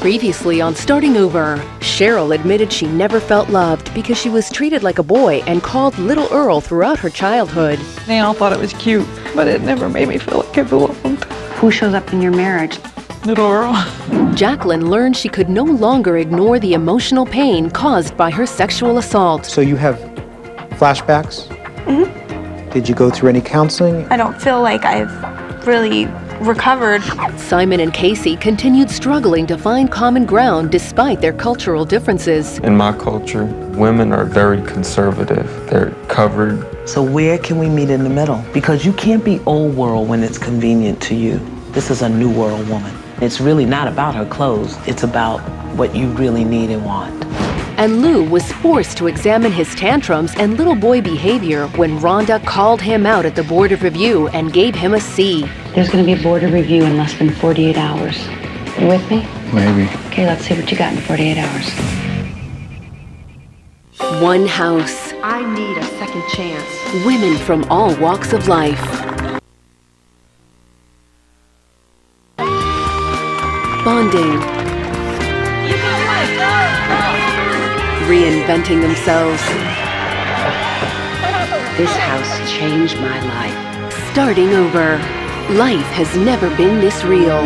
Previously on Starting Over, Cheryl admitted she never felt loved because she was treated like a boy and called Little Earl throughout her childhood. They all thought it was cute, but it never made me feel like I belonged. Who shows up in your marriage? Little Earl. Jacqueline learned she could no longer ignore the emotional pain caused by her sexual assault. So you have flashbacks? Mm-hmm. Did you go through any counseling? I don't feel like I've really recovered. Simon and Casey continued struggling to find common ground despite their cultural differences. In my culture, women are very conservative. They're covered. So where can we meet in the middle? Because you can't be old world when it's convenient to you. This is a new world woman. It's really not about her clothes. It's about what you really need and want. And Lou was forced to examine his tantrums and little boy behavior when Rhonda called him out at the Board of Review and gave him a C. There's going to be a board of review in less than 48 hours. You with me? Maybe. Okay, let's see what you got in 48 hours. One house. I need a second chance. Women from all walks of life. Bonding. Reinventing themselves. This house changed my life. Starting over. Life has never been this real.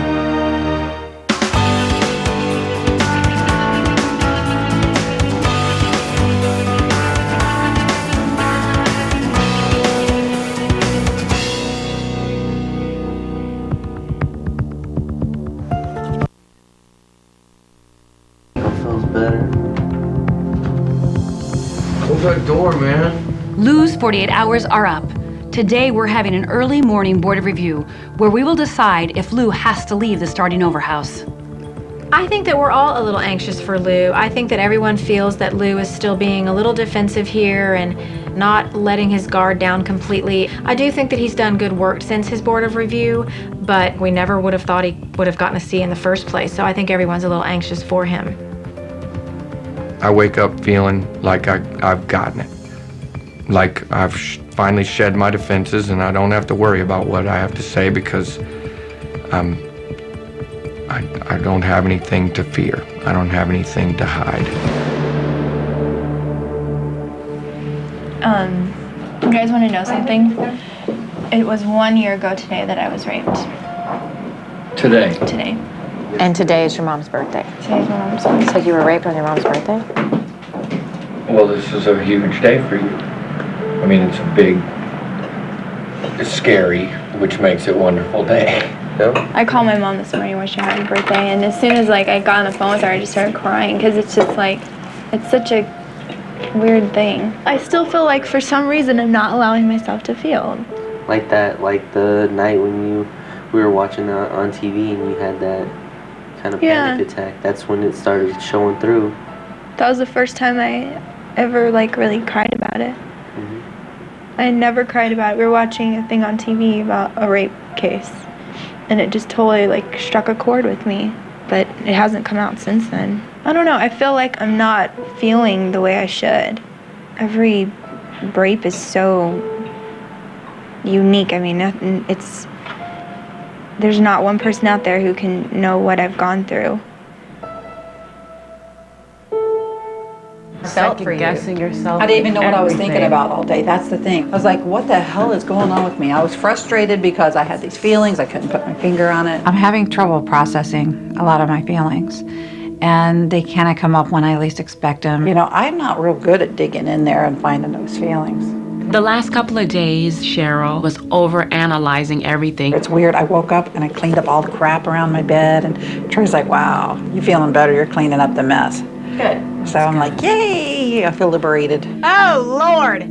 Feels better. Close that door, man. Lou's 48 hours are up. Today we're having an early morning board of review where we will decide if Lou has to leave the Starting Over house. I think that we're all a little anxious for Lou. I think that everyone feels that Lou is still being a little defensive here and not letting his guard down completely. I do think that he's done good work since his board of review, but we never would have thought he would have gotten a C in the first place, so I think everyone's a little anxious for him. I wake up feeling like I've gotten it. Like I've finally shed my defenses and I don't have to worry about what I have to say because I don't have anything to fear. I don't have anything to hide. You guys want to know something? It was 1 year ago today that I was raped. Today? Today. And today is your mom's birthday. Today's my mom's birthday. So you were raped on your mom's birthday? Well, this is a huge day for you. I mean, it's scary, which makes it a wonderful day. Yep. I called my mom this morning and wished her happy birthday, and as soon as I got on the phone with her, I just started crying because it's just it's such a weird thing. I still feel like for some reason I'm not allowing myself to feel. Like that, like the night when we were watching on TV and you had that kind of panic attack. That's when it started showing through. That was the first time I ever really cried about it. Mm-hmm. I never cried about it. We were watching a thing on TV about a rape case, and it just totally struck a chord with me, but it hasn't come out since then. I don't know, I feel like I'm not feeling the way I should. Every rape is so unique. I mean, there's not one person out there who can know what I've gone through. Second-guessing yourself. I didn't even know what I was thinking about all day. That's the thing. I was like, what the hell is going on with me? I was frustrated because I had these feelings. I couldn't put my finger on it. I'm having trouble processing a lot of my feelings, and they kind of come up when I least expect them. You know, I'm not real good at digging in there and finding those feelings. The last couple of days, Cheryl was over-analyzing everything. It's weird. I woke up and I cleaned up all the crap around my bed, and Troy's like, wow, you feeling better? You're cleaning up the mess. Good. So I'm like, yay, I feel liberated. Oh, Lord.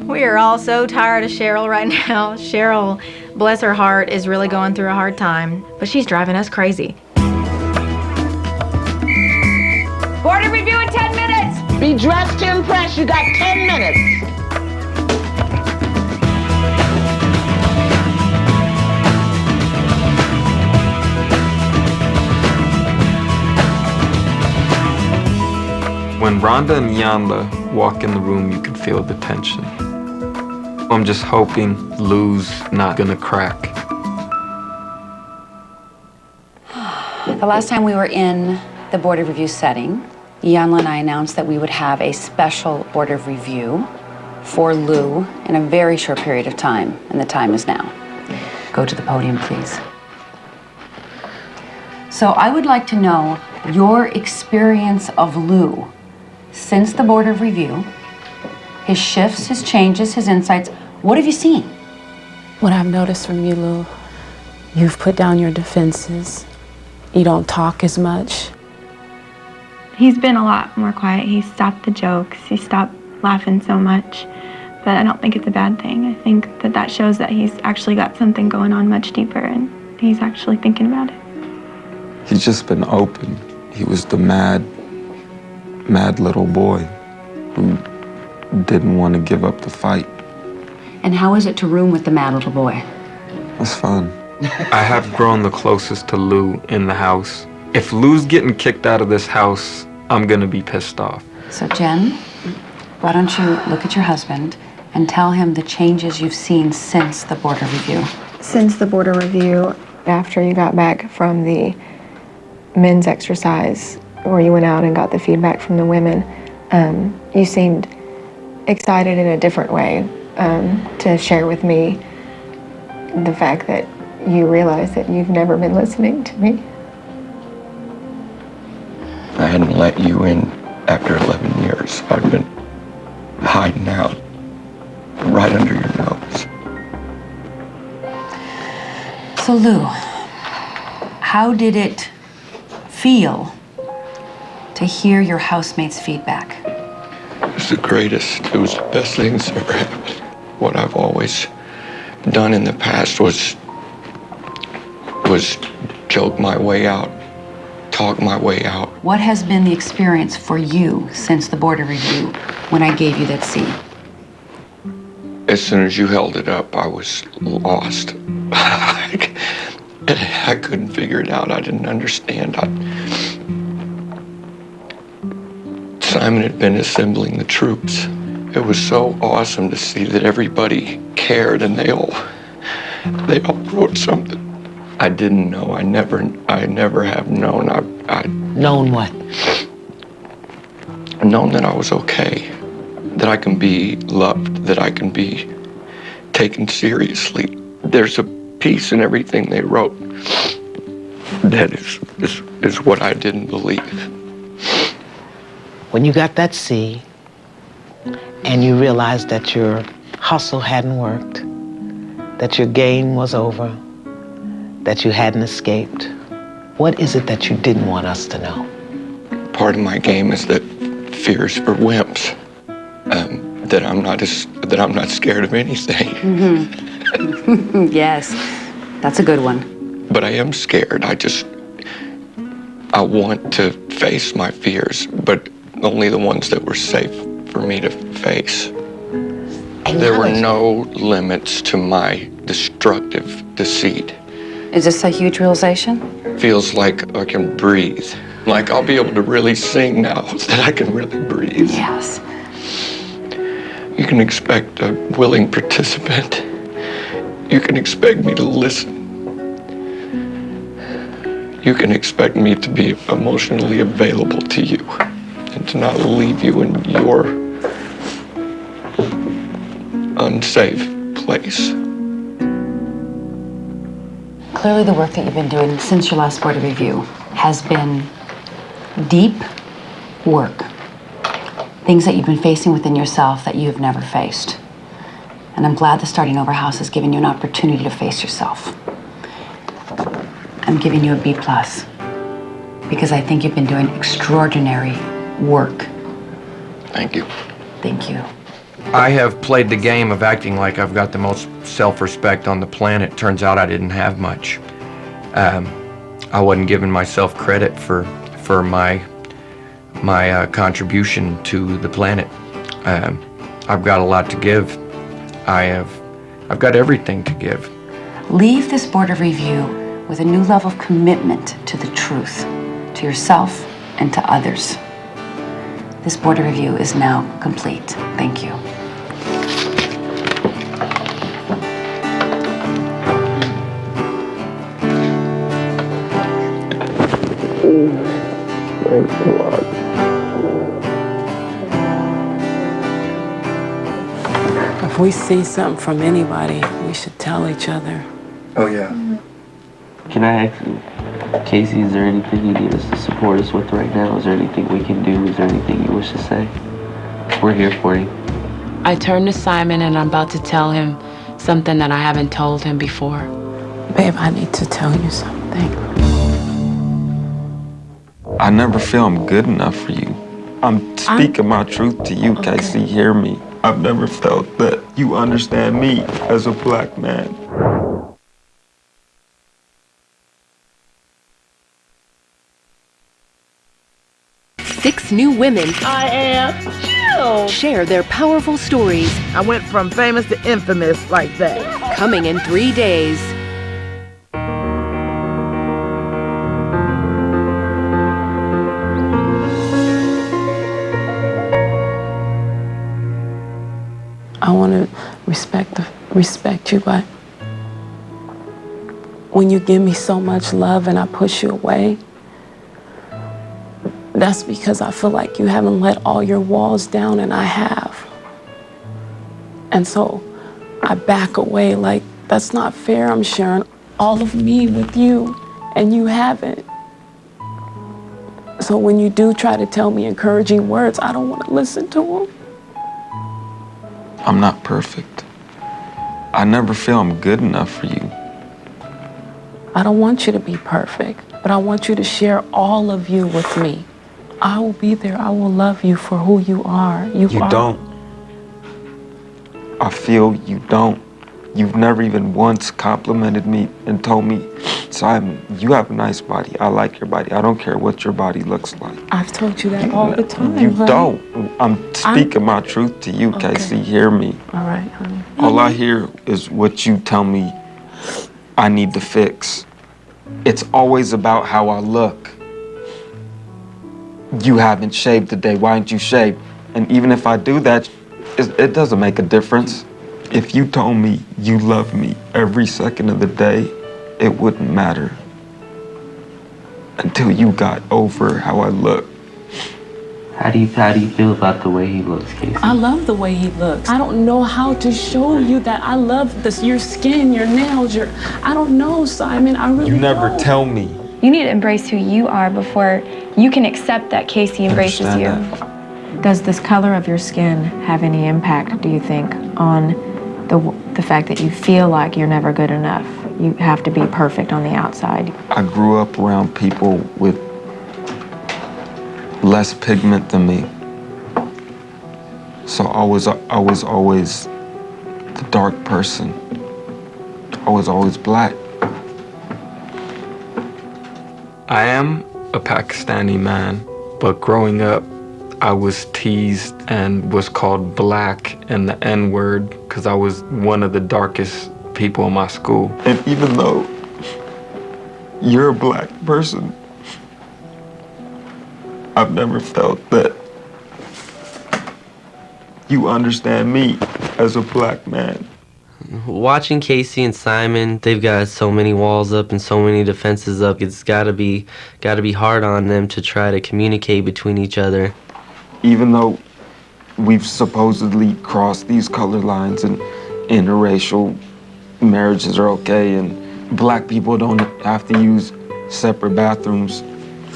We are all so tired of Cheryl right now. Cheryl, bless her heart, is really going through a hard time, but she's driving us crazy. Board of review in 10 minutes. Be dressed to impress. You got 10 minutes. When Rhonda and Yanda walk in the room, you can feel the tension. I'm just hoping Lou's not gonna crack. The last time we were in the Board of Review setting, Iyanla and I announced that we would have a special Board of Review for Lou in a very short period of time, and the time is now. Go to the podium, please. So I would like to know your experience of Lou since the Board of Review, his shifts, his changes, his insights. What have you seen? What I've noticed from you, Lou, you've put down your defenses. You don't talk as much. He's been a lot more quiet. He stopped the jokes. He stopped laughing so much. But I don't think it's a bad thing. I think that that shows that he's actually got something going on much deeper and he's actually thinking about it. He's just been open. He was the mad little boy who didn't want to give up the fight. And how is it to room with the mad little boy? It's fun. I have grown the closest to Lou in the house. If Lou's getting kicked out of this house, I'm gonna be pissed off. So Jen, why don't you look at your husband and tell him the changes you've seen since the Board of Review. Since the Board of Review, after you got back from the men's exercise, where you went out and got the feedback from the women, you seemed excited in a different way to share with me the fact that you realize that you've never been listening to me. I hadn't let you in after 11 years. I'd been hiding out right under your nose. So Lou, how did it feel to hear your housemate's feedback? It was the greatest, it was the best thing that's ever happened. What I've always done in the past was joke my way out, talk my way out. What has been the experience for you since the Board of Review when I gave you that C? As soon as you held it up, I was lost. I couldn't figure it out. I didn't understand. Simon had been assembling the troops. It was so awesome to see that everybody cared and they all wrote something. I didn't know. I never have known. Known what? Known that I was okay, that I can be loved, that I can be taken seriously. There's a piece in everything they wrote that is what I didn't believe. When you got that C and you realized that your hustle hadn't worked, that your game was over, that you hadn't escaped, what is it that you didn't want us to know? Part of my game is that fears for wimps. That I'm not scared of anything. Mm-hmm. Yes, that's a good one. But I am scared. I want to face my fears, but only the ones that were safe for me to face. There were no limits to my destructive deceit. Is this a huge realization? Feels like I can breathe. Like I'll be able to really sing now, that I can really breathe. Yes. You can expect a willing participant. You can expect me to listen. You can expect me to be emotionally available to you and to not leave you in your unsafe place. Clearly the work that you've been doing since your last Board of Review has been deep work. Things that you've been facing within yourself that you've never faced. And I'm glad the Starting Over House has given you an opportunity to face yourself. I'm giving you a B+, because I think you've been doing extraordinary work. Thank you. Thank you. I have played the game of acting like I've got the most self-respect on the planet. Turns out I didn't have much. I wasn't giving myself credit for my contribution to the planet. I've got a lot to give. I've got everything to give. Leave this Board of Review with a new level of commitment to the truth, to yourself and to others. This Board of Review is now complete. Thank you. Thanks a lot. If we see something from anybody, we should tell each other. Oh, yeah. Can I ask you, Casey, is there anything you need us to support us with right now? Is there anything we can do? Is there anything you wish to say? We're here for you. I turned to Simon and I'm about to tell him something that I haven't told him before. Babe, I need to tell you something. I never feel I'm good enough for you. I'm speaking my truth to you, Casey. Hear me. I've never felt that you understand me as a black man. Six new women I am you. share their powerful stories. I went from famous to infamous like that. Coming in 3 days. I want to respect you, but when you give me so much love and I push you away, that's because I feel like you haven't let all your walls down and I have. And so I back away like, that's not fair. I'm sharing all of me with you and you haven't. So when you do try to tell me encouraging words, I don't want to listen to them. I'm not perfect. I never feel I'm good enough for you. I don't want you to be perfect, but I want you to share all of you with me. I will be there. I will love you for who you are. You are. Don't. I feel you don't. You've never even once complimented me and told me, Simon, you have a nice body. I like your body. I don't care what your body looks like. I've told you that all the time. You honey. don't. I'm speaking my truth to you, Casey. Hear me. All right, honey. All I hear is what you tell me I need to fix. It's always about how I look. You haven't shaved today. Why didn't you shave? And even if I do that, it doesn't make a difference. If you told me you love me every second of the day, it wouldn't matter. Until you got over how I look. How do you feel about the way he looks, Casey? I love the way he looks. I don't know how to show you that I love this. Your skin, your nails, I don't know, Simon. I really You never don't. tell me. You need to embrace who you are before you can accept that Casey embraces you. Does this color of your skin have any impact, do you think, on the fact that you feel like you're never good enough? You have to be perfect on the outside. I grew up around people with less pigment than me. So I was always the dark person. I was always black. I am a Pakistani man, but growing up, I was teased and was called black and the N-word because I was one of the darkest people in my school. And even though you're a black person, I've never felt that you understand me as a black man. Watching Casey and Simon, they've got so many walls up and so many defenses up. It's gotta be hard on them to try to communicate between each other. Even though we've supposedly crossed these color lines and interracial marriages are okay and black people don't have to use separate bathrooms,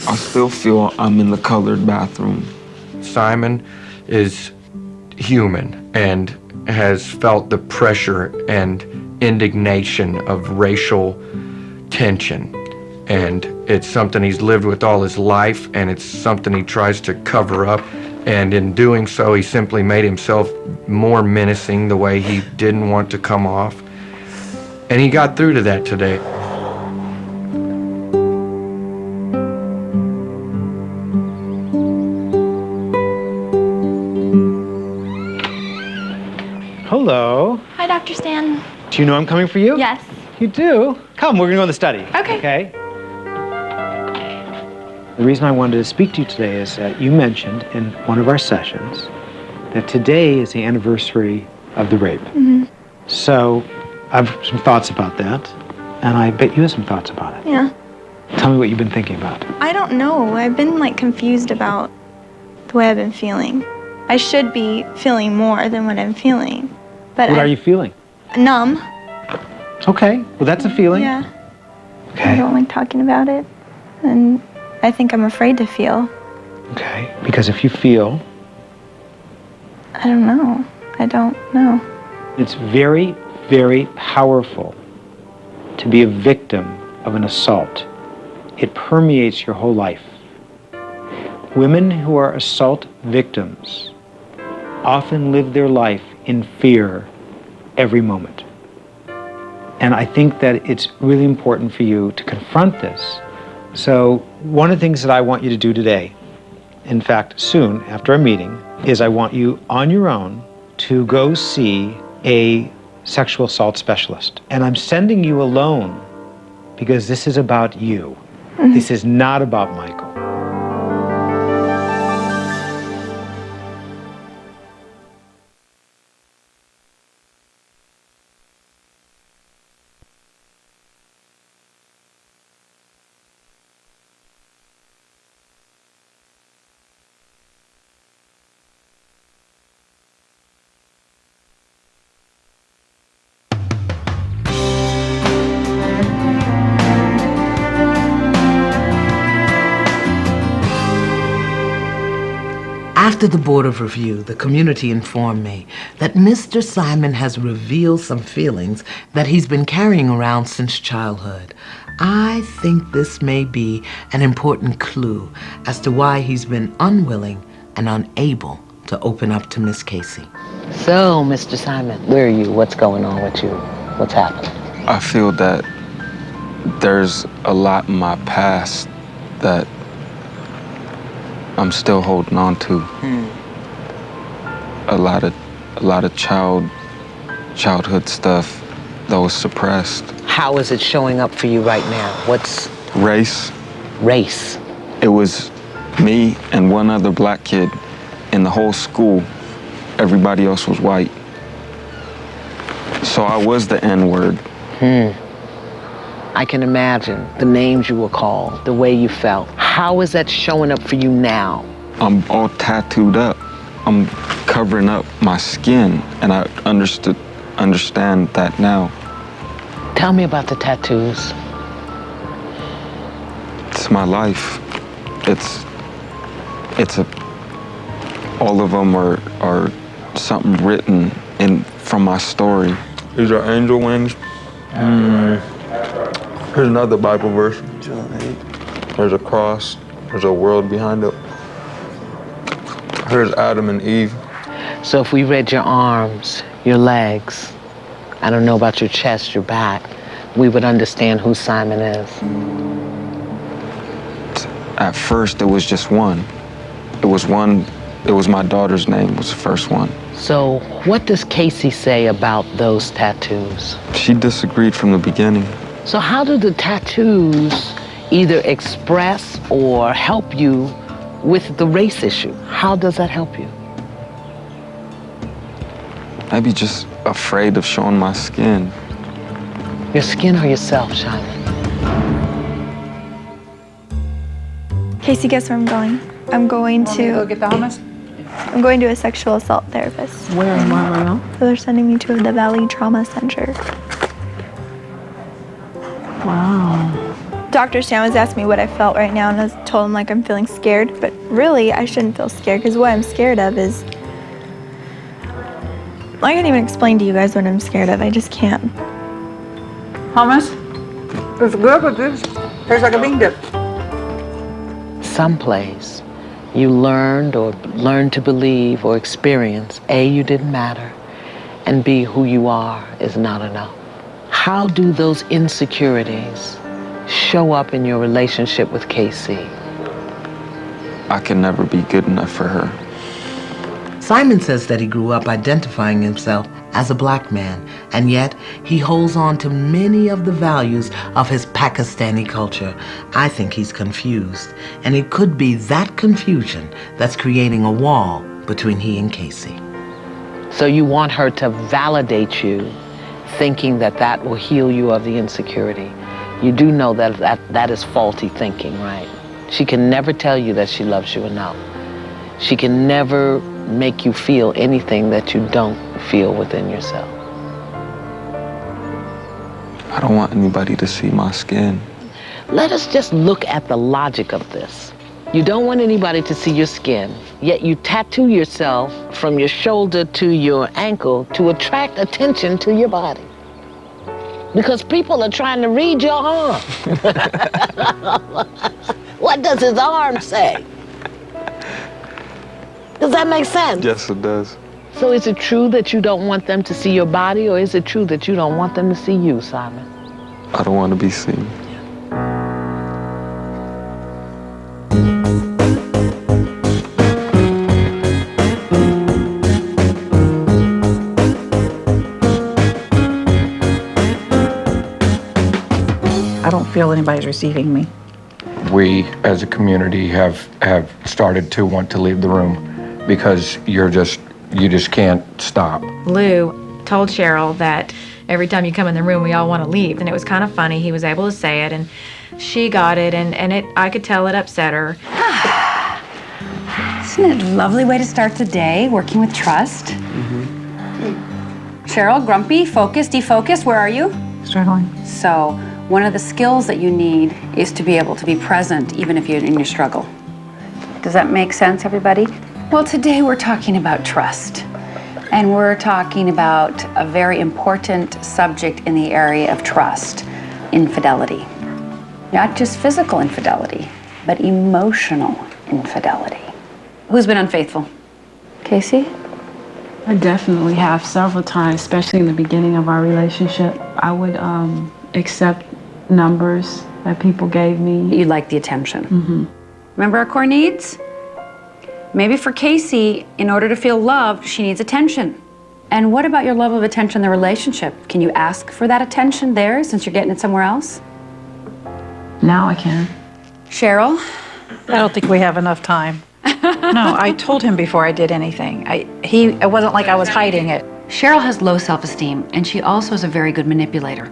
I still feel I'm in the colored bathroom. Simon is human and has felt the pressure and indignation of racial tension. And it's something he's lived with all his life, and it's something he tries to cover up. And in doing so, he simply made himself more menacing the way he didn't want to come off. And he got through to that today. Hello. Hi, Dr. Stan. Do you know I'm coming for you? Yes. You do? Come, we're gonna go in the study. Okay. The reason I wanted to speak to you today is that you mentioned in one of our sessions that today is the anniversary of the rape. Mm-hmm. So I have some thoughts about that, and I bet you have some thoughts about it. Yeah. Tell me what you've been thinking about. I don't know. I've been like confused about the way I've been feeling. I should be feeling more than what I'm feeling. But What are you feeling? Numb. Okay, well that's a feeling. Yeah. Okay. I don't like talking about it. And I think I'm afraid to feel. Okay, because if you feel, I don't know. I don't know. it's very, very powerful to be a victim of an assault. It permeates your whole life. Women who are assault victims often live their life in fear every moment. And I think that it's really important for you to confront this. So one of the things that I want you to do today, in fact, soon after our meeting, is I want you on your own to go see a sexual assault specialist. And I'm sending you alone because this is about you. This is not about Michael. After the Board of Review, the community informed me that Mr. Simon has revealed some feelings that he's been carrying around since childhood. I think this may be an important clue as to why he's been unwilling and unable to open up to Miss Casey. So, Mr. Simon, where are you? What's going on with you? What's happening? I feel that there's a lot in my past that I'm still holding on to. A lot of childhood stuff that was suppressed. How is it showing up for you right now? What's Race. race? It was me and one other black kid in the whole school. Everybody else was white. So I was the N-word. I can imagine the names you were called, the way you felt. How is that showing up for you now? I'm all tattooed up. I'm covering up my skin, and I understand that now. Tell me about the tattoos. It's my life. All of them are something written from my story. These are angel wings. Here's another Bible verse. There's a cross. There's a world behind it. Here's Adam and Eve. So if we read your arms, your legs, I don't know about your chest, your back, we would understand who Simon is. At first, it was just one. It was my daughter's name was the first one. So what does Casey say about those tattoos? She disagreed from the beginning. So how do the tattoos either express or help you with the race issue? How does that help you? Maybe just afraid of showing my skin. Your skin or yourself, Shiloh? Casey, guess where I'm going? I'm going to go get the hummus? I'm going to a sexual assault therapist. Where am I right now? So they're sending me to the Valley Trauma Center. Wow. Dr. Stan was asking me what I felt right now, and I told him like I'm feeling scared, but really I shouldn't feel scared because what I'm scared of is I can't even explain to you guys what I'm scared of. I just can't. Hummus? It's good, but this tastes like a bean dip. Someplace you learned to believe or experience, A, you didn't matter, and B, who you are is not enough. How do those insecurities show up in your relationship with Casey? I can never be good enough for her. Simon says that he grew up identifying himself as a black man, and yet he holds on to many of the values of his Pakistani culture. I think he's confused, and it could be that confusion that's creating a wall between he and Casey. So you want her to validate you, thinking that that will heal you of the insecurity. You do know that is faulty thinking, right? She can never tell you that she loves you enough. She can never make you feel anything that you don't feel within yourself. I don't want anybody to see my skin. Let us just look at the logic of this. You don't want anybody to see your skin, yet you tattoo yourself from your shoulder to your ankle to attract attention to your body. Because people are trying to read your arm. What does his arm say? Does that make sense? Yes, it does. So is it true that you don't want them to see your body, or is it true that you don't want them to see you, Simon? I don't want to be seen. I don't feel anybody's receiving me. We, as a community, have started to want to leave the room because you just can't stop. Lou told Cheryl that every time you come in the room, we all want to leave. And it was kind of funny. He was able to say it, and she got it, and I could tell it upset her. Isn't it a lovely way to start the day, working with trust? Cheryl, grumpy, focused, defocused, where are you? Struggling. So, one of the skills that you need is to be able to be present even if you're in your struggle. Does that make sense, everybody? Well, today we're talking about trust. And we're talking about a very important subject in the area of trust, infidelity. Not just physical infidelity, but emotional infidelity. Who's been unfaithful? Casey? I definitely have several times, especially in the beginning of our relationship. I would accept numbers that people gave me. You like the attention. Remember our core needs? Maybe for Casey, in order to feel loved, she needs attention. And what about your love of attention in the relationship? Can you ask for that attention there since you're getting it somewhere else? Now I can. Cheryl? I don't think we have enough time. No, I told him before I did anything. It wasn't like I was hiding it. Cheryl has low self-esteem, and she also is a very good manipulator.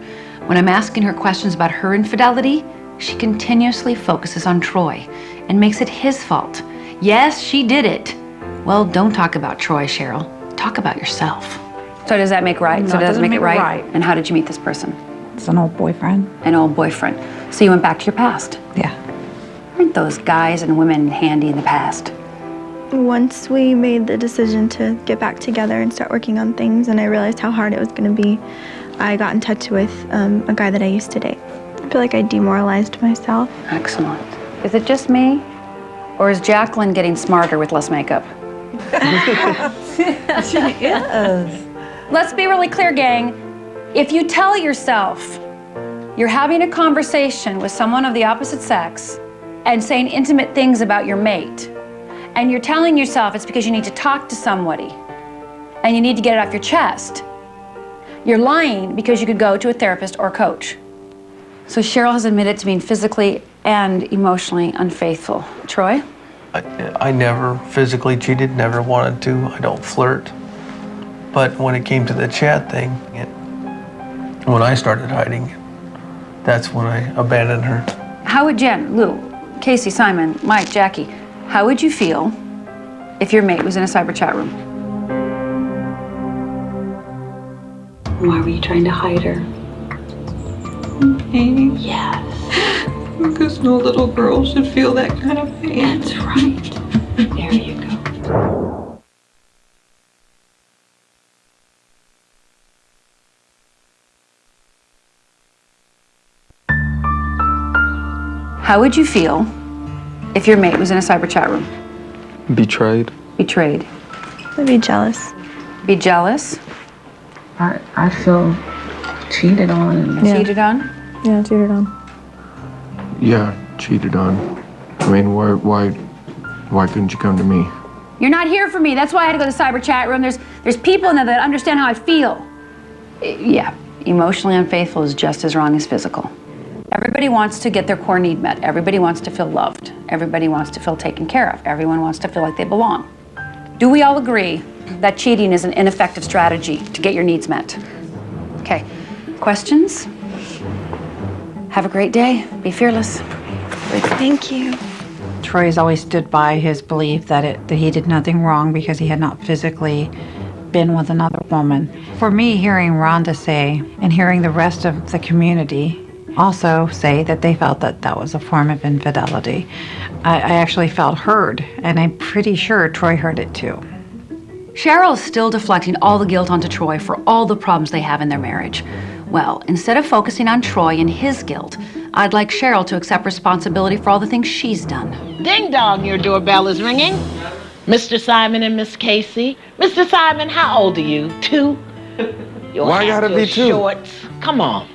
When I'm asking her questions about her infidelity, she continuously focuses on Troy and makes it his fault. Yes, she did it. Well, don't talk about Troy, Cheryl. Talk about yourself. So does that make right? No, So it does doesn't make it make it right? right. And how did you meet this person? It's an old boyfriend. An old boyfriend. So you went back to your past? Yeah. Aren't those guys and women handy in the past? Once we made the decision to get back together and start working on things, and I realized how hard it was going to be, I got in touch with a guy that I used to date. I feel like I demoralized myself. Excellent. Is it just me? Or is Jacqueline getting smarter with less makeup? She is. Let's be really clear, gang. If you tell yourself you're having a conversation with someone of the opposite sex and saying intimate things about your mate, and you're telling yourself it's because you need to talk to somebody and you need to get it off your chest, you're lying because you could go to a therapist or a coach. So Cheryl has admitted to being physically and emotionally unfaithful. Troy? I never physically cheated, never wanted to. I don't flirt. But when it came to the chat thing, when I started hiding it, that's when I abandoned her. How would Jen, Lou, Casey, Simon, Mike, Jackie, how would you feel if your mate was in a cyber chat room? Why were you trying to hide her? Pain. Yes. Because no little girl should feel that kind of pain. That's right. There you go. How would you feel if your mate was in a cyber chat room? Betrayed. Betrayed. I'd be jealous. Be jealous? I feel cheated on. Yeah. Cheated on? Yeah, cheated on. Yeah, cheated on. I mean, why couldn't you come to me? You're not here for me. That's why I had to go to the cyber chat room. There's people in there that understand how I feel. Yeah, emotionally unfaithful is just as wrong as physical. Everybody wants to get their core need met. Everybody wants to feel loved. Everybody wants to feel taken care of. Everyone wants to feel like they belong. Do we all agree that cheating is an ineffective strategy to get your needs met? Okay, questions? Have a great day. Be fearless. Thank you. Troy has always stood by his belief that he did nothing wrong because he had not physically been with another woman. For me, hearing Rhonda say and hearing the rest of the community also say that they felt that that was a form of infidelity, I actually felt heard, and I'm pretty sure Troy heard it too. Cheryl's still deflecting all the guilt onto Troy for all the problems they have in their marriage. Well, instead of focusing on Troy and his guilt, I'd like Cheryl to accept responsibility for all the things she's done. Ding dong, your doorbell is ringing. Mr. Simon and Miss Casey. Mr. Simon, how old are you? 2? Why gotta be 2? Shorts. Come on.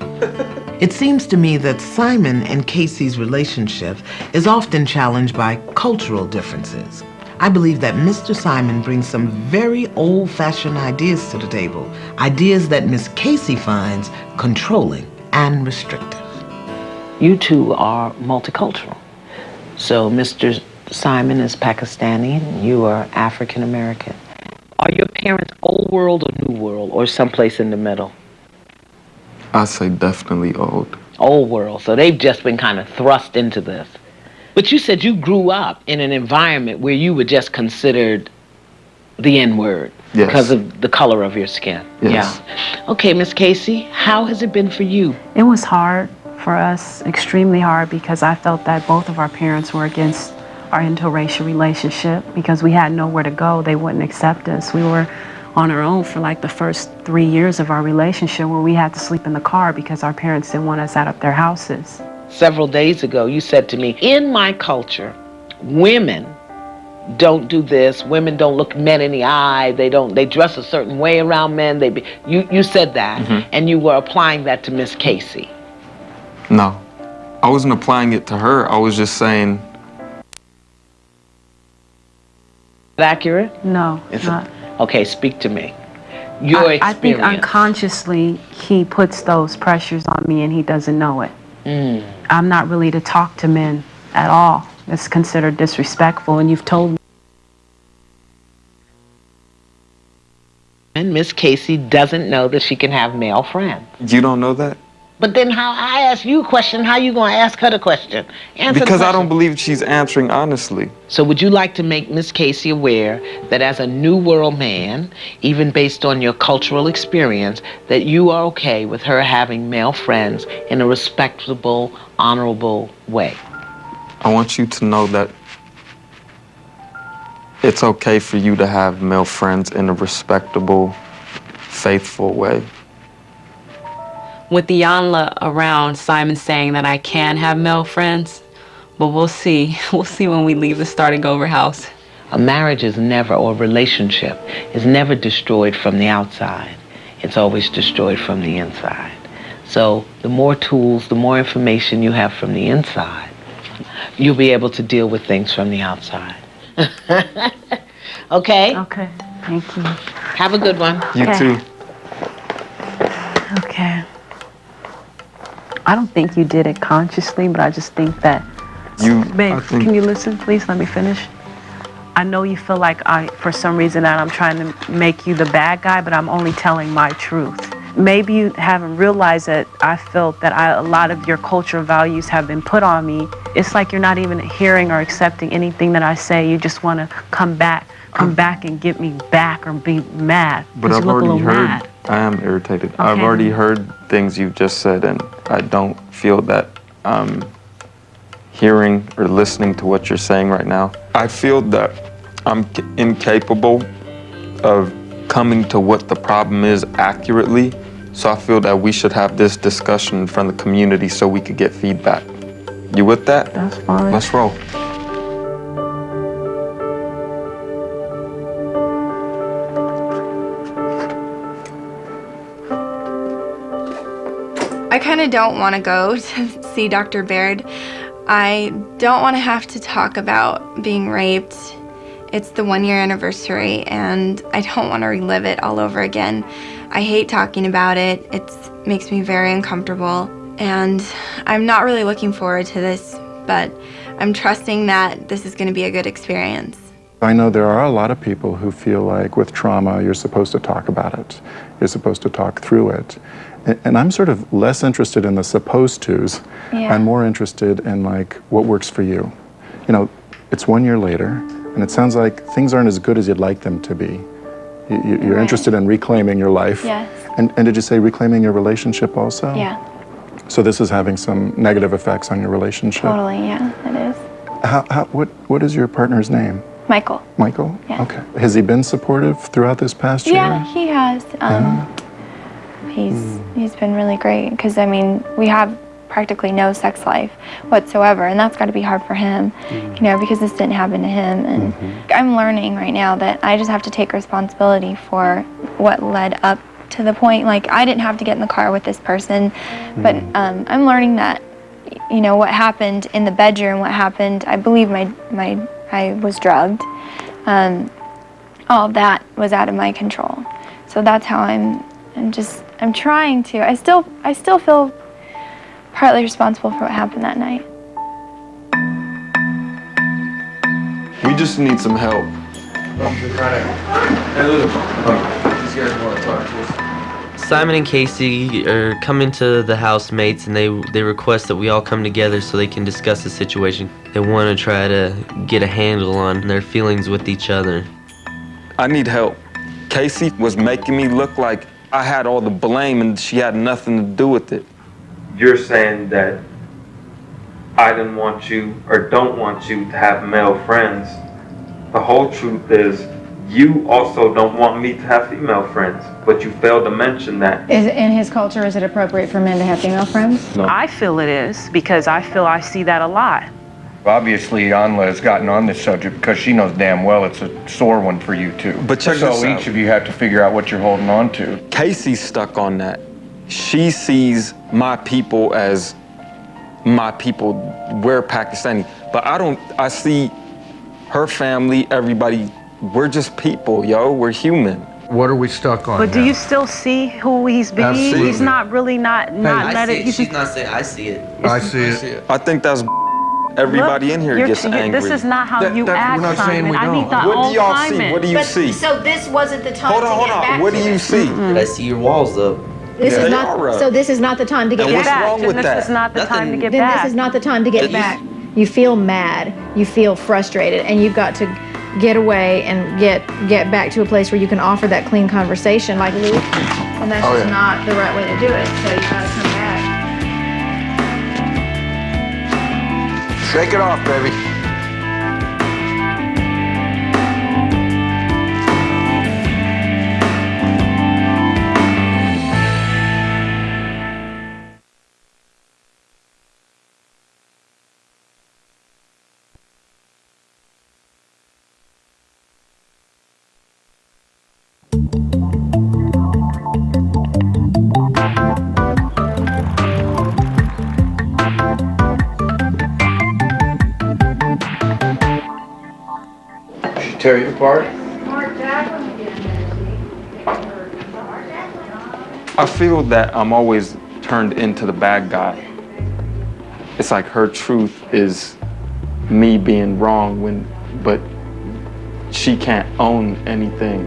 It seems to me that Simon and Casey's relationship is often challenged by cultural differences. I believe that Mr. Simon brings some very old-fashioned ideas to the table, ideas that Miss Casey finds controlling and restrictive. You two are multicultural. So Mr. Simon is Pakistani and you are African American. Are your parents old world or new world or someplace in the middle? I say definitely old. Old world. So they've just been kind of thrust into this. But you said you grew up in an environment where you were just considered the N-word. Yes. Because of the color of your skin. Yes. Yeah. Okay, Miss Casey, how has it been for you? It was hard for us, extremely hard, because I felt that both of our parents were against our interracial relationship because we had nowhere to go. They wouldn't accept us. We were on our own for like the first 3 years of our relationship where we had to sleep in the car because our parents didn't want us out of their houses. Several days ago, you said to me, in my culture, women don't do this. Women don't look men in the eye. They dress a certain way around men. You said that, and you were applying that to Miss Casey. No, I wasn't applying it to her. I was just saying. Accurate? No, it's not. Okay, speak to me. Your experience. I think unconsciously he puts those pressures on me and he doesn't know it. I'm not really to talk to men at all. It's considered disrespectful, and you've told me. And Miss Casey doesn't know that she can have male friends. You don't know that? But then how I ask you a question, how you going to ask her the question? Answer because the I question. don't believe she's answering honestly. So would you like to make Miss Casey aware that as a New World man, even based on your cultural experience, that you are okay with her having male friends in a respectable, honorable way? I want you to know that it's okay for you to have male friends in a respectable, faithful way. With the Yanla around, Simon's saying that I can have male friends, but we'll see. We'll see when we leave the starting over house. A marriage is never, or a relationship is never destroyed from the outside. It's always destroyed from the inside. So the more tools, the more information you have from the inside, you'll be able to deal with things from the outside. Okay? Okay, thank you. Have a good one. You too. Okay. I don't think you did it consciously, but I just think that... Babe, can you listen, please? Let me finish. I know you feel like for some reason that I'm trying to make you the bad guy, but I'm only telling my truth. Maybe you haven't realized that I felt that a lot of your cultural values have been put on me. It's like you're not even hearing or accepting anything that I say. You just want to come back and get me back or be mad. But I've already heard, I am irritated. Okay. I've already heard things you've just said, and I don't feel that I'm hearing or listening to what you're saying right now. I feel that I'm incapable of coming to what the problem is accurately, so I feel that we should have this discussion in front of the community so we could get feedback. You with that? That's fine. Let's roll. I kind of don't want to go to see Dr. Baird. I don't want to have to talk about being raped. It's the 1-year anniversary, and I don't want to relive it all over again. I hate talking about it. It makes me very uncomfortable, and I'm not really looking forward to this, but I'm trusting that this is going to be a good experience. I know there are a lot of people who feel like with trauma, you're supposed to talk about it. You're supposed to talk through it. And I'm sort of less interested in the supposed tos. Yeah. I'm more interested in like what works for you. You know, it's 1 year later, and it sounds like things aren't as good as you'd like them to be. You're interested in reclaiming your life. Yes. And did you say reclaiming your relationship also? Yeah. So this is having some negative effects on your relationship? Totally, yeah, it is. What is your partner's name? Michael. Michael? Yeah. Okay. Has he been supportive throughout this past year? Yeah, he has. He's been really great because, I mean, we have practically no sex life whatsoever, and that's got to be hard for him, you know, because this didn't happen to him. And I'm learning right now that I just have to take responsibility for what led up to the point. Like, I didn't have to get in the car with this person, but I'm learning that, you know, what happened in the bedroom, what happened, I believe I was drugged. All of that was out of my control. So that's how I'm trying to. I still feel partly responsible for what happened that night. We just need some help. Simon and Casey are coming to the housemates, and they request that we all come together so they can discuss the situation. They want to try to get a handle on their feelings with each other. I need help. Casey was making me look like I had all the blame and she had nothing to do with it. You're saying that I didn't want you or don't want you to have male friends. The whole truth is you also don't want me to have female friends, but you failed to mention that. In his culture, is it appropriate for men to have female friends? No. I feel it is because I feel I see that a lot. Obviously, Anla has gotten on this subject because she knows damn well it's a sore one for you too. But check so this out. each of you have to figure out what you're holding on to. Casey's stuck on that. She sees my people as my people. We're Pakistani. But I see her family, everybody, we're just people, yo. We're human. What are we stuck on But do you still see who he's being? Absolutely. He's not really not I see letting. it. She's not saying I see it. I see it. I think that's everybody in here gets angry. This is not how you act, we're not saying Simon. we I need don't. the What do old y'all see? Simon. What do you see? So this wasn't the time Hold to on, get hold back on. What to do you it. see? I see your walls up. This Yeah. is They not. are up. So this is not the time to get And what's back. wrong with This that? is not the time to get Then back. this is not the time to get That you- back. You feel mad. You feel frustrated, and you've got to get away and get back to a place where you can offer that clean conversation like Luke. And that's just not the right way to do it. So you gotta come back. Shake it off, baby. She tear you apart? I feel that I'm always turned into the bad guy. It's like her truth is me being wrong but she can't own anything.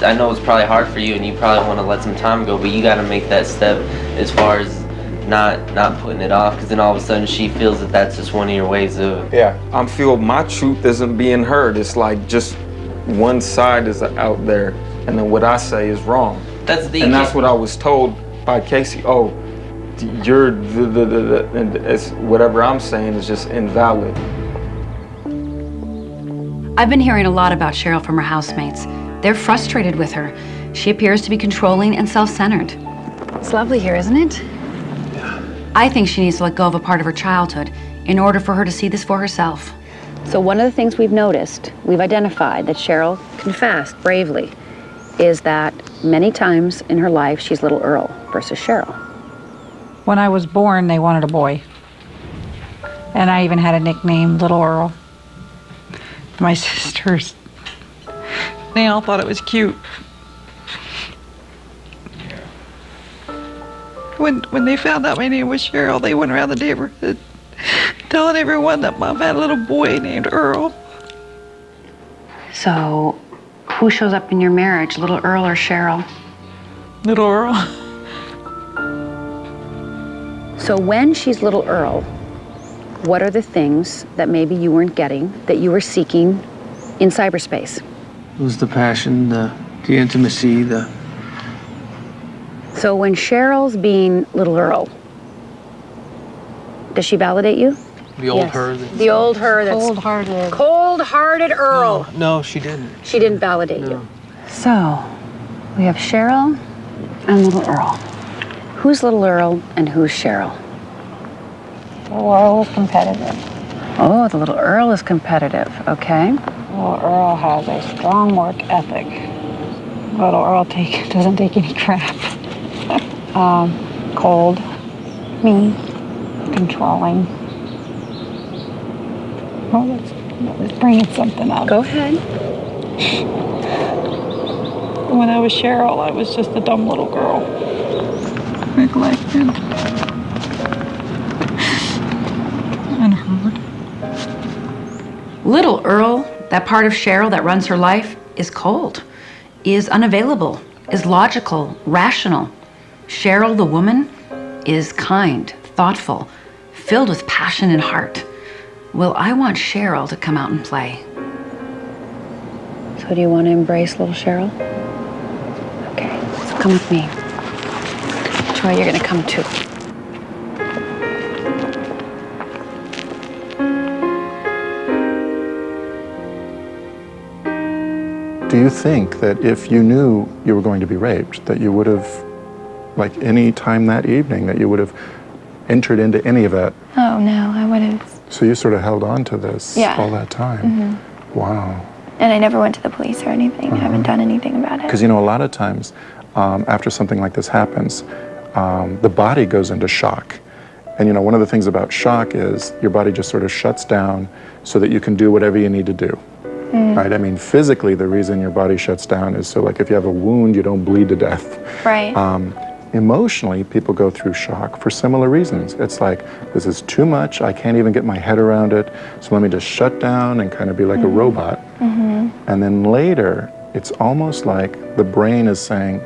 I know it's probably hard for you, and you probably want to let some time go, but you got to make that step as far as not putting it off, because then all of a sudden she feels that that's just one of your ways of. Yeah, I feel my truth isn't being heard. It's like just one side is out there, and then what I say is wrong. And that's what I was told by Casey. Oh, you're and it's whatever I'm saying is just invalid. I've been hearing a lot about Cheryl from her housemates. They're frustrated with her. She appears to be controlling and self-centered. It's lovely here, isn't it? I think she needs to let go of a part of her childhood in order for her to see this for herself. So one of the things we've noticed, we've identified that Cheryl confessed bravely, is that many times in her life she's little Earl versus Cheryl. When I was born, they wanted a boy. And I even had a nickname, Little Earl. My sisters, they all thought it was cute. When they found out my name was Cheryl, they went around the neighborhood telling everyone that Mom had a little boy named Earl. So, who shows up in your marriage, little Earl or Cheryl? Little Earl. So when she's little Earl, what are the things that maybe you weren't getting, that you were seeking in cyberspace? It was the passion, the intimacy, So when Cheryl's being little Earl, does she validate you? the old Yes. her. The old her that's Cold-hearted. Cold-hearted Earl. No, she didn't. She didn't validate you. So, we have Cheryl and little Earl. Who's little Earl and who's Cheryl? Little Earl is competitive. Oh, the little Earl is competitive, okay. Little Earl has a strong work ethic. Little Earl doesn't take any crap. Cold, mean, controlling. Oh, that's bringing something up. Go ahead. When I was Cheryl, I was just a dumb little girl. Neglected. Unheard. Little Earl, that part of Cheryl that runs her life, is cold, is unavailable, is logical, rational. Cheryl, the woman, is kind, thoughtful, filled with passion and heart. Well, I want Cheryl to come out and play. So do you want to embrace little Cheryl? Okay, so come with me. Troy, you're gonna come too. Do you think that if you knew you were going to be raped, that you would have, like any time that evening, that you would have entered into any of that? Oh no, I would have. So you sort of held on to this all that time? Wow. And I never went to the police or anything. I haven't done anything about it. Because, you know, a lot of times after something like this happens, the body goes into shock. And, you know, one of the things about shock is your body just sort of shuts down so that you can do whatever you need to do. Right? I mean, physically, the reason your body shuts down is so, like, if you have a wound, you don't bleed to death. Right. Emotionally, people go through shock for similar reasons. It's like, this is too much, I can't even get my head around it, so let me just shut down and kind of be like a robot. And then later, it's almost like the brain is saying,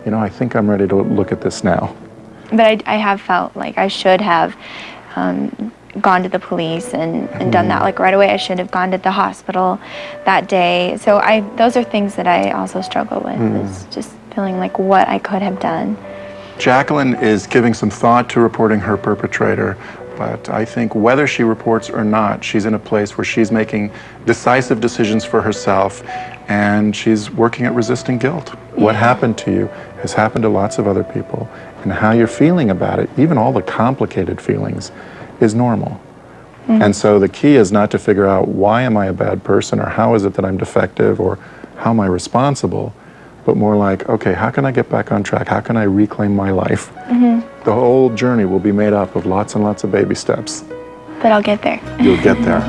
you know, I think I'm ready to look at this now. But I have felt like I should have gone to the police and done that like right away. I should have gone to the hospital that day. So those are things that I also struggle with, is just feeling like what I could have done. Jacqueline is giving some thought to reporting her perpetrator, but I think whether she reports or not, she's in a place where she's making decisive decisions for herself, and she's working at resisting guilt. What happened to you has happened to lots of other people, and how you're feeling about it, even all the complicated feelings, is normal. And so the key is not to figure out why am I a bad person, or how is it that I'm defective, or how am I responsible, but more like, okay, how can I get back on track? How can I reclaim my life? The whole journey will be made up of lots and lots of baby steps. But I'll get there. You'll get there.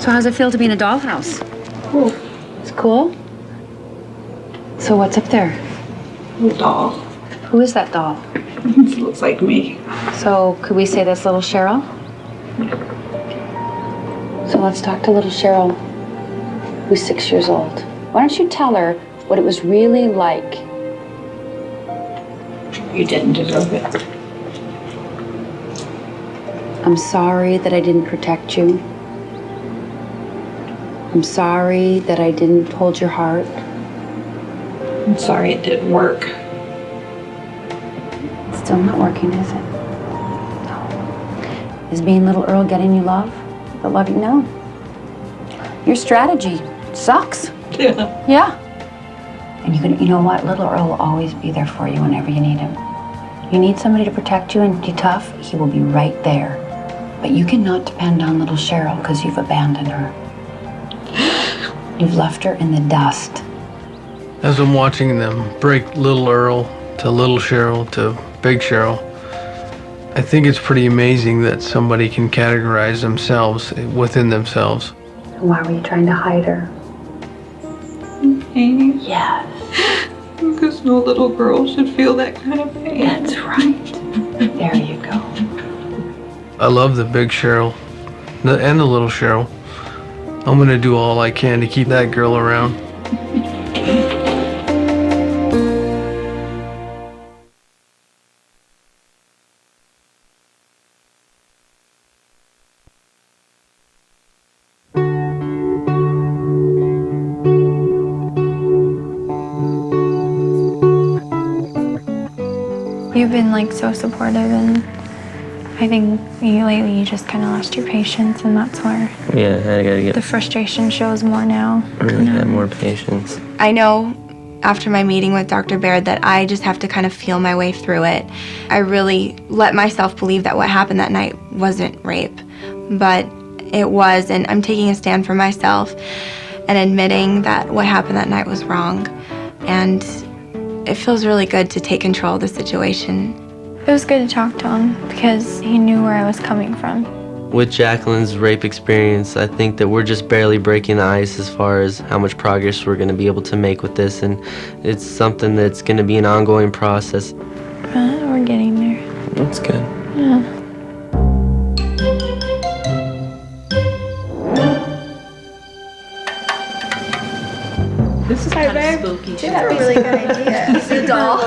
So how's it feel to be in a dollhouse? Cool. It's cool? So what's up there? Little doll. Who is that doll? It looks like me. So could we say that's little Cheryl? So let's talk to little Cheryl, who's 6 years old. Why don't you tell her what it was really like? You didn't deserve it. I'm sorry that I didn't protect you. I'm sorry that I didn't hold your heart. I'm sorry it didn't work. It's still not working, is it? No. Is being little Earl getting you love? The love you know? Your strategy sucks. Yeah. And you know what? Little Earl will always be there for you whenever you need him. You need somebody to protect you and be tough, he will be right there. But you cannot depend on little Cheryl because you've abandoned her. You've left her in the dust. As I'm watching them break little Earl to little Cheryl to big Cheryl, I think it's pretty amazing that somebody can categorize themselves within themselves. Why were you trying to hide her? Pain? Yes. Because no little girl should feel that kind of pain. That's right. There you I love the big Cheryl and the little Cheryl. I'm gonna do all I can to keep that girl around. You've been like so supportive, and I think lately you just kind of lost your patience, and that's where Yeah, I gotta get the frustration shows more now. really have more patience. I know after my meeting with Dr. Baird that I just have to kind of feel my way through it. I really let myself believe that what happened that night wasn't rape, but it was, and I'm taking a stand for myself and admitting that what happened that night was wrong. And it feels really good to take control of the situation. It was good to talk to him because he knew where I was coming from. With Jacqueline's rape experience, I think that we're just barely breaking the ice as far as how much progress we're going to be able to make with this, and it's something that's going to be an ongoing process. We're getting there. That's good. Yeah. This is kind of spooky. That's a really good idea. The doll.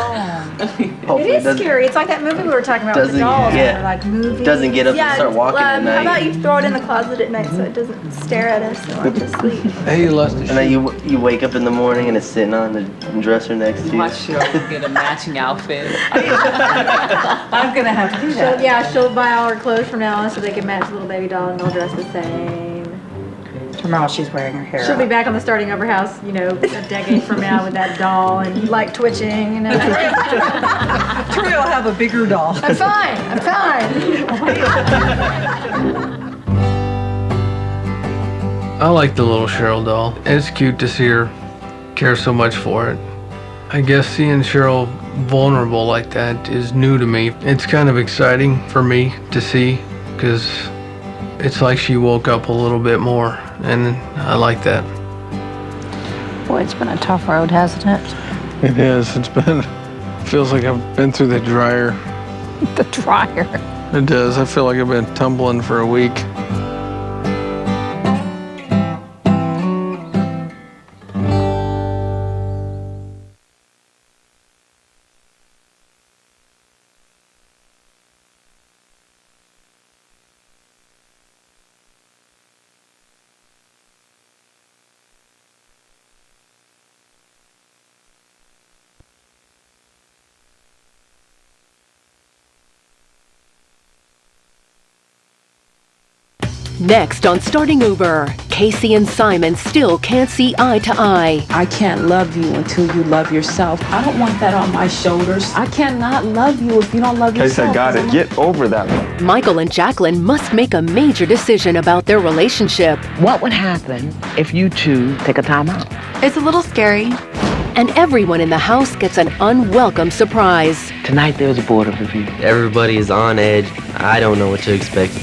It is scary. It's like that movie we were talking about with the dolls. Yeah. Or like movies. Doesn't get up and start walking at night. How about you throw it in the closet at night so it doesn't stare at us and want to sleep? Hey, you lost the And then you wake up in the morning and it's sitting on the dresser next to you. Watch Cheryl get a matching outfit. I'm gonna have to do that. She'll buy all her clothes from now on so they can match the little baby doll and they'll dress the same. Tomorrow she's wearing her hair She'll be out. back on the starting of her house, a decade from now with that doll and like twitching. Troy will have a bigger doll. I'm fine. I'm fine. I like the little Cheryl doll. It's cute to see her care so much for it. I guess seeing Cheryl vulnerable like that is new to me. It's kind of exciting for me to see because it's like she woke up a little bit more, and I like that. Boy, it's been a tough road, hasn't it? It is. Feels like I've been through the dryer. The dryer. It does. I feel like I've been tumbling for a week. Next on Starting Uber, Casey and Simon still can't see eye to eye. I can't love you until you love yourself. I don't want that on my shoulders. I cannot love you if you don't love Casey, yourself. I got it. Get over that one. Michael and Jacqueline must make a major decision about their relationship. What would happen if you two take a time out? It's a little scary. And everyone in the house gets an unwelcome surprise. Tonight there's a board of review. Everybody is on edge. I don't know what to expect.